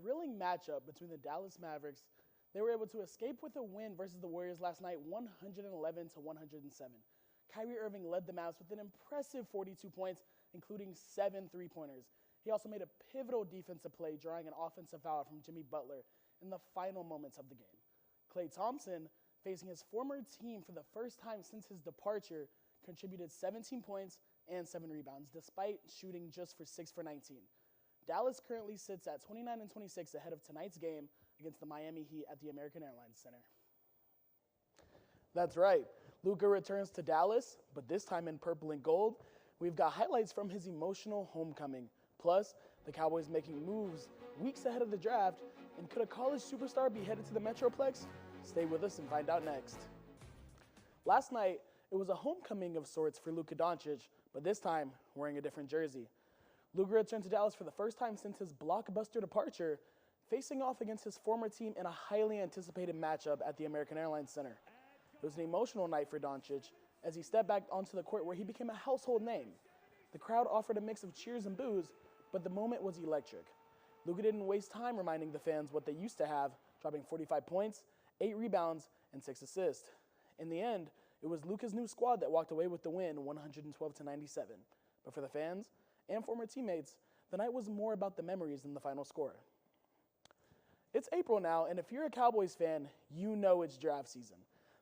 thrilling matchup between the Dallas Mavericks. They were able to escape with a win versus the Warriors last night, 111 to 107. Kyrie Irving led the Mavs with an impressive 42 points, including 7 three-pointers. He also made a pivotal defensive play, drawing an offensive foul from Jimmy Butler in the final moments of the game. Klay Thompson, facing his former team for the first time since his departure, contributed 17 points and 7 rebounds, despite shooting just for 6 for 19. Dallas currently sits at 29 and 26 ahead of tonight's game against the Miami Heat at the American Airlines Center. That's right. Luka returns to Dallas, but this time in purple and gold. We've got highlights from his emotional homecoming. Plus, the Cowboys making moves weeks ahead of the draft. And could a college superstar be headed to the Metroplex? Stay with us and find out next. Last night, it was a homecoming of sorts for Luka Doncic, but this time wearing a different jersey. Luka returned to Dallas for the first time since his blockbuster departure, facing off against his former team in a highly anticipated matchup at the American Airlines Center. It was an emotional night for Doncic as he stepped back onto the court where he became a household name. The crowd offered a mix of cheers and boos, but the moment was electric. Luka didn't waste time reminding the fans what they used to have, dropping 45 points, 8 rebounds, and 6 assists. In the end, it was Luka's new squad that walked away with the win, 112 to 97. But for the fans and former teammates, the night was more about the memories than the final score. It's April now, and if you're a Cowboys fan, you know it's draft season.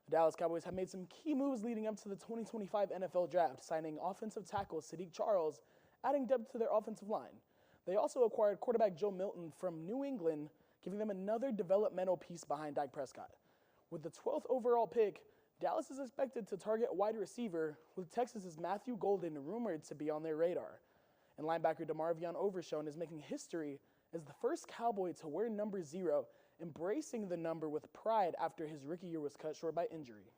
The Dallas Cowboys have made some key moves leading up to the 2025 NFL Draft, signing offensive tackle Sadiq Charles, adding depth to their offensive line. They also acquired quarterback Joe Milton from New England, giving them another developmental piece behind Dak Prescott. With the 12th overall pick, Dallas is expected to target wide receiver, with Texas's Matthew Golden rumored to be on their radar. And linebacker DeMarvion Overshown is making history as the first Cowboy to wear number 0, embracing the number with pride after his rookie year was cut short by injury.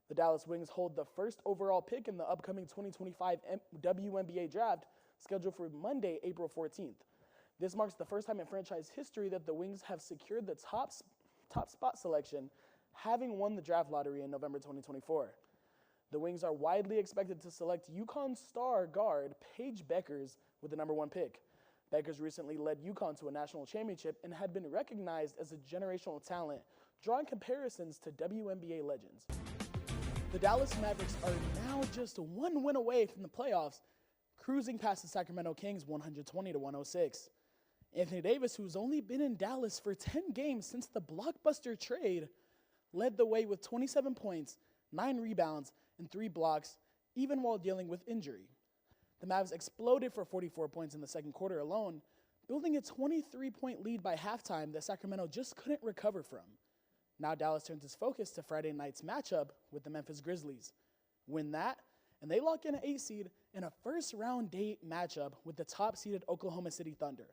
The Dallas Wings hold the first overall pick in the upcoming 2025 WNBA draft, scheduled for Monday, April 14th. This marks the first time in franchise history that the Wings have secured the top spot selection, having won the draft lottery in November 2024. The Wings are widely expected to select UConn star guard Paige Beckers with the number 1 pick. Beckers recently led UConn to a national championship and had been recognized as a generational talent, drawing comparisons to WNBA legends. The Dallas Mavericks are now just 1 win away from the playoffs, cruising past the Sacramento Kings 120 to 106. Anthony Davis, who's only been in Dallas for 10 games since the blockbuster trade, led the way with 27 points, 9 rebounds, and 3 blocks, even while dealing with injury. The Mavs exploded for 44 points in the second quarter alone, building a 23-point lead by halftime that Sacramento just couldn't recover from. Now Dallas turns its focus to Friday night's matchup with the Memphis Grizzlies. Win that, and they lock in an 8 seed in a first-round date matchup with the top-seeded Oklahoma City Thunder.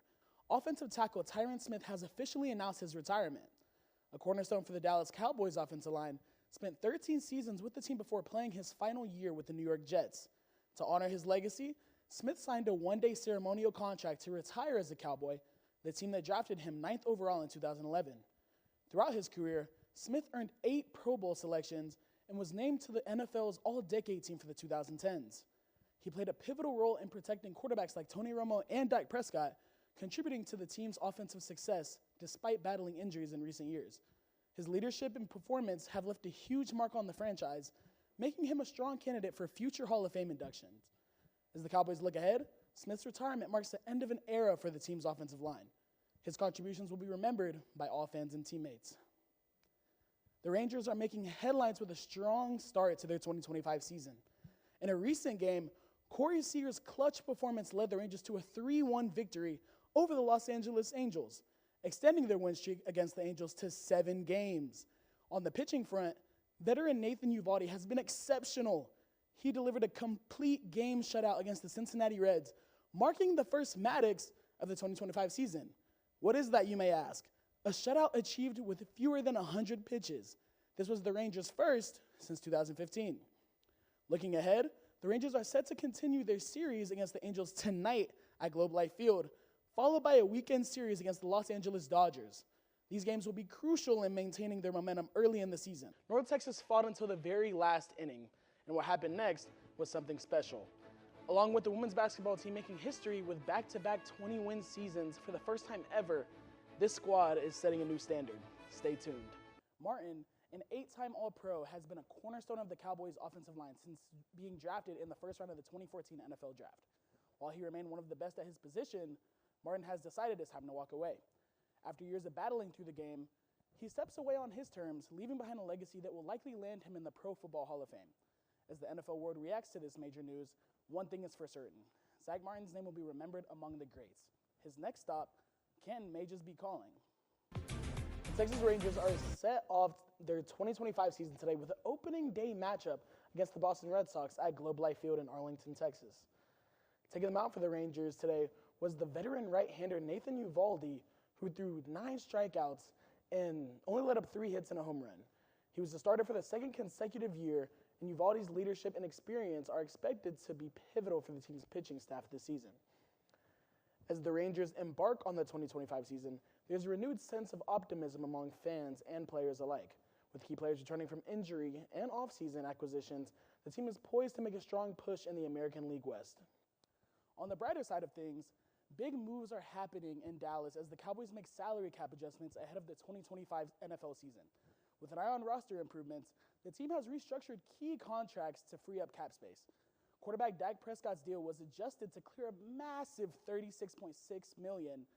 Offensive tackle Tyron Smith has officially announced his retirement. A cornerstone for the Dallas Cowboys offensive line, spent 13 seasons with the team before playing his final year with the New York Jets. To honor his legacy, Smith signed a 1-day ceremonial contract to retire as a Cowboy, the team that drafted him 9th overall in 2011. Throughout his career, Smith earned 8 Pro Bowl selections and was named to the NFL's All-Decade team for the 2010s. He played a pivotal role in protecting quarterbacks like Tony Romo and Dak Prescott, contributing to the team's offensive success despite battling injuries in recent years. His leadership and performance have left a huge mark on the franchise, making him a strong candidate for future Hall of Fame inductions. As the Cowboys look ahead, Smith's retirement marks the end of an era for the team's offensive line. His contributions will be remembered by all fans and teammates. The Rangers are making headlines with a strong start to their 2025 season. In a recent game, Corey Seager's clutch performance led the Rangers to a 3-1 victory over the Los Angeles Angels, extending their win streak against the Angels to 7 games. On the pitching front, veteran Nathan Eovaldi has been exceptional. He delivered a complete game shutout against the Cincinnati Reds, marking the first Maddox of the 2025 season. What is that, you may ask? A shutout achieved with fewer than 100 pitches. This was the Rangers' first since 2015. Looking ahead, the Rangers are set to continue their series against the Angels tonight at Globe Life Field, followed by a weekend series against the Los Angeles Dodgers. These games will be crucial in maintaining their momentum early in the season. North Texas fought until the very last inning, and what happened next was something special. Along with the women's basketball team making history with back-to-back 20-win seasons for the first time ever, this squad is setting a new standard. Stay tuned. Martin, an 8-time All-Pro, has been a cornerstone of the Cowboys' offensive line since being drafted in the first round of the 2014 NFL Draft. While he remained one of the best at his position, Martin has decided it's time to walk away. After years of battling through the game, he steps away on his terms, leaving behind a legacy that will likely land him in the Pro Football Hall of Fame. As the NFL world reacts to this major news, one thing is for certain: Zach Martin's name will be remembered among the greats. His next stop, Canton, may just be calling. The Texas Rangers are set off their 2025 season today with an opening day matchup against the Boston Red Sox at Globe Life Field in Arlington, Texas. Taking them out for the Rangers today was the veteran right-hander Nathan Eovaldi, who threw 9 strikeouts and only let up 3 hits and a home run. He was the starter for the second consecutive year, and Eovaldi's leadership and experience are expected to be pivotal for the team's pitching staff this season. As the Rangers embark on the 2025 season, there's a renewed sense of optimism among fans and players alike. With key players returning from injury and off-season acquisitions, the team is poised to make a strong push in the American League West. On the brighter side of things, big moves are happening in Dallas as the Cowboys make salary cap adjustments ahead of the 2025 NFL season. With an eye on roster improvements, the team has restructured key contracts to free up cap space. Quarterback Dak Prescott's deal was adjusted to clear a massive $36.6 million,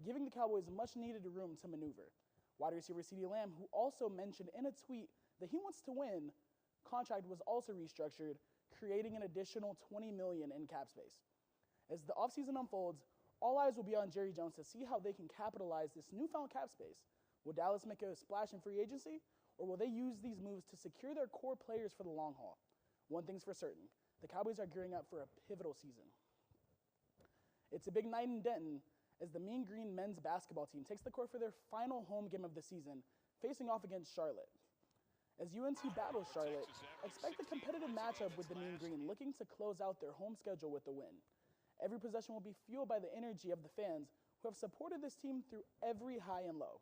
giving the Cowboys much-needed room to maneuver. Wide receiver CeeDee Lamb, who also mentioned in a tweet that he wants to win, contract was also restructured, creating an additional $20 million in cap space. As the offseason unfolds, all eyes will be on Jerry Jones to see how they can capitalize this newfound cap space. Will Dallas make a splash in free agency, or will they use these moves to secure their core players for the long haul? One thing's for certain: the Cowboys are gearing up for a pivotal season. It's a big night in Denton as the Mean Green men's basketball team takes the court for their final home game of the season, facing off against Charlotte. As UNC battles Charlotte, expect a competitive matchup with the Mean Green looking to close out their home schedule with the win. Every possession will be fueled by the energy of the fans who have supported this team through every high and low.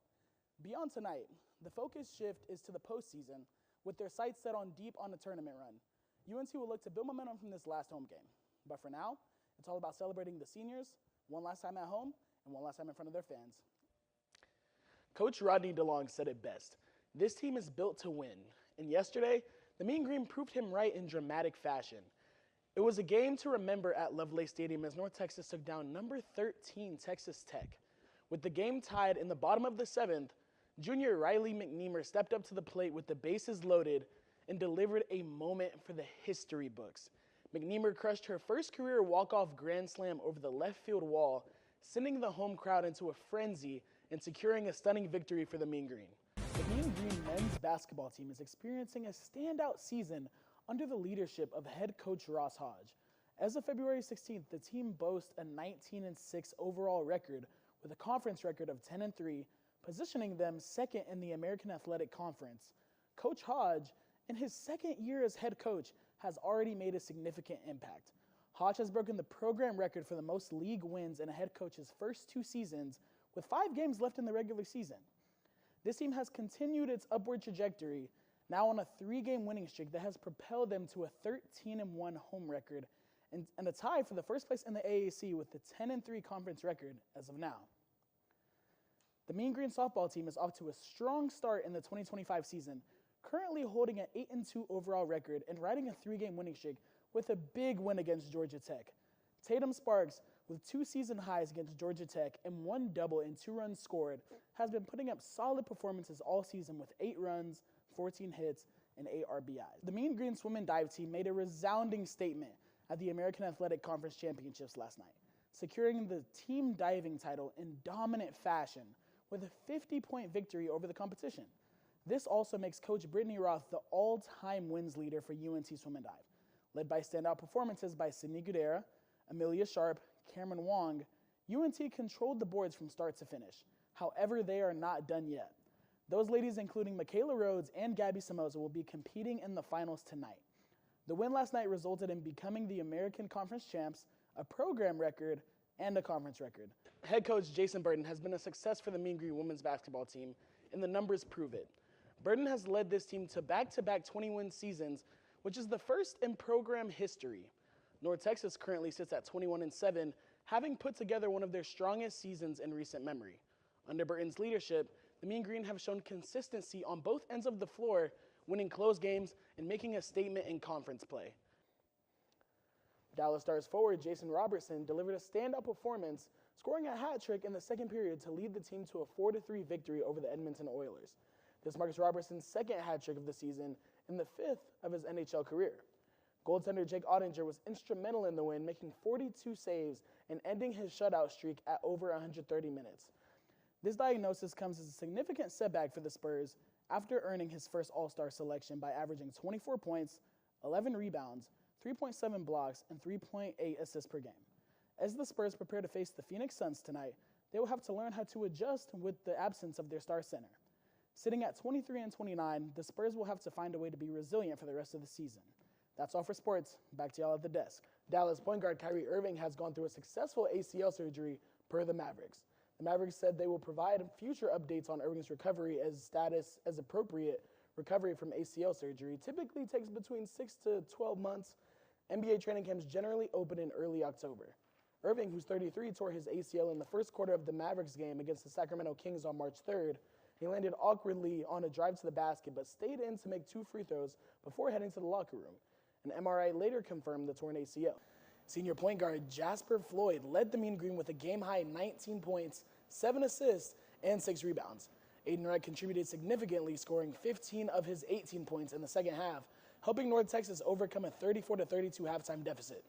Beyond tonight, the focus shift is to the postseason, with their sights set on deep on a tournament run. UNC will look to build momentum from this last home game. But for now, it's all about celebrating the seniors, one last time at home, and one last time in front of their fans. Coach Rodney DeLong said it best: this team is built to win. And yesterday, the Mean Green proved him right in dramatic fashion. It was a game to remember at Lovelace Stadium as North Texas took down number 13 Texas Tech. With the game tied in the bottom of the 7th, junior Riley McNeamer stepped up to the plate with the bases loaded and delivered a moment for the history books. McNeamer crushed her first career walk-off grand slam over the left field wall, sending the home crowd into a frenzy and securing a stunning victory for the Mean Green. The Mean Green men's basketball team is experiencing a standout season under the leadership of head coach Ross Hodge. As of February 16th, the team boasts a 19-6 overall record with a conference record of 10-3, positioning them second in the American Athletic Conference. Coach Hodge, in his second year as head coach, has already made a significant impact. Hodge has broken the program record for the most league wins in a head coach's first 2 seasons, with 5 games left in the regular season. This team has continued its upward trajectory, now on a 3-game winning streak that has propelled them to a 13-1 home record and a tie for the first place in the AAC with the 10-3 conference record as of now. The Mean Green softball team is off to a strong start in the 2025 season, currently holding an 8-2 overall record and riding a 3-game winning streak with a big win against Georgia Tech. Tatum Sparks, with 2 season highs against Georgia Tech and 1 double and 2 runs scored, has been putting up solid performances all season with 8 runs, 14 hits, and 8 RBIs. The Mean Green swim and dive team made a resounding statement at the American Athletic Conference Championships last night, securing the team diving title in dominant fashion with a 50-point victory over the competition. This also makes Coach Brittany Roth the all-time wins leader for UNC Swim and Dive. Led by standout performances by Sydney Gudera, Amelia Sharp, Cameron Wong, UNT controlled the boards from start to finish. However, they are not done yet. Those ladies, including Michaela Rhodes and Gabby Somoza, will be competing in the finals tonight. The win last night resulted in becoming the American Conference champs, a program record, and a conference record. Head coach Jason Burton has been a success for the Mean Green women's basketball team, and the numbers prove it. Burton has led this team to back-to-back 20-win seasons, which is the first in program history. North Texas currently sits at 21-7, having put together one of their strongest seasons in recent memory. Under Burton's leadership, the Mean Green have shown consistency on both ends of the floor, winning close games and making a statement in conference play. Dallas Stars forward Jason Robertson delivered a standout performance, scoring a hat trick in the second period to lead the team to a 4-3 victory over the Edmonton Oilers. This marks Robertson's second hat trick of the season and the fifth of his NHL career. Goaltender Jake Ottinger was instrumental in the win, making 42 saves and ending his shutout streak at over 130 minutes. This diagnosis comes as a significant setback for the Spurs after earning his first All-Star selection by averaging 24 points, 11 rebounds, 3.7 blocks, and 3.8 assists per game. As the Spurs prepare to face the Phoenix Suns tonight, they will have to learn how to adjust with the absence of their star center. Sitting at 23-29, the Spurs will have to find a way to be resilient for the rest of the season. That's all for sports. Back to y'all at the desk. Dallas point guard Kyrie Irving has gone through a successful ACL surgery per the Mavericks. The Mavericks said they will provide future updates on Irving's recovery as appropriate recovery from ACL surgery typically takes between 6 to 12 months. NBA training camps generally open in early October. Irving, who's 33, tore his ACL in the first quarter of the Mavericks game against the Sacramento Kings on March 3rd. He landed awkwardly on a drive to the basket but stayed in to make 2 free throws before heading to the locker room. An MRI later confirmed the torn ACL. Senior point guard Jasper Floyd led the Mean Green with a game-high 19 points, 7 assists, and 6 rebounds. Aiden Wright contributed significantly, scoring 15 of his 18 points in the second half, helping North Texas overcome a 34-32 halftime deficit.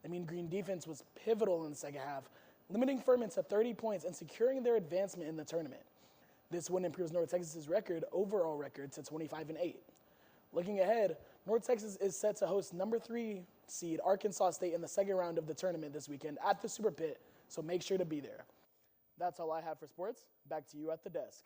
The Mean Green defense was pivotal in the second half, limiting Furman to 30 points and securing their advancement in the tournament. This win improves North Texas's overall record to 25-8. Looking ahead, North Texas is set to host number 3 seed Arkansas State in the second round of the tournament this weekend at the Super Pit, so make sure to be there. That's all I have for sports. Back to you at the desk.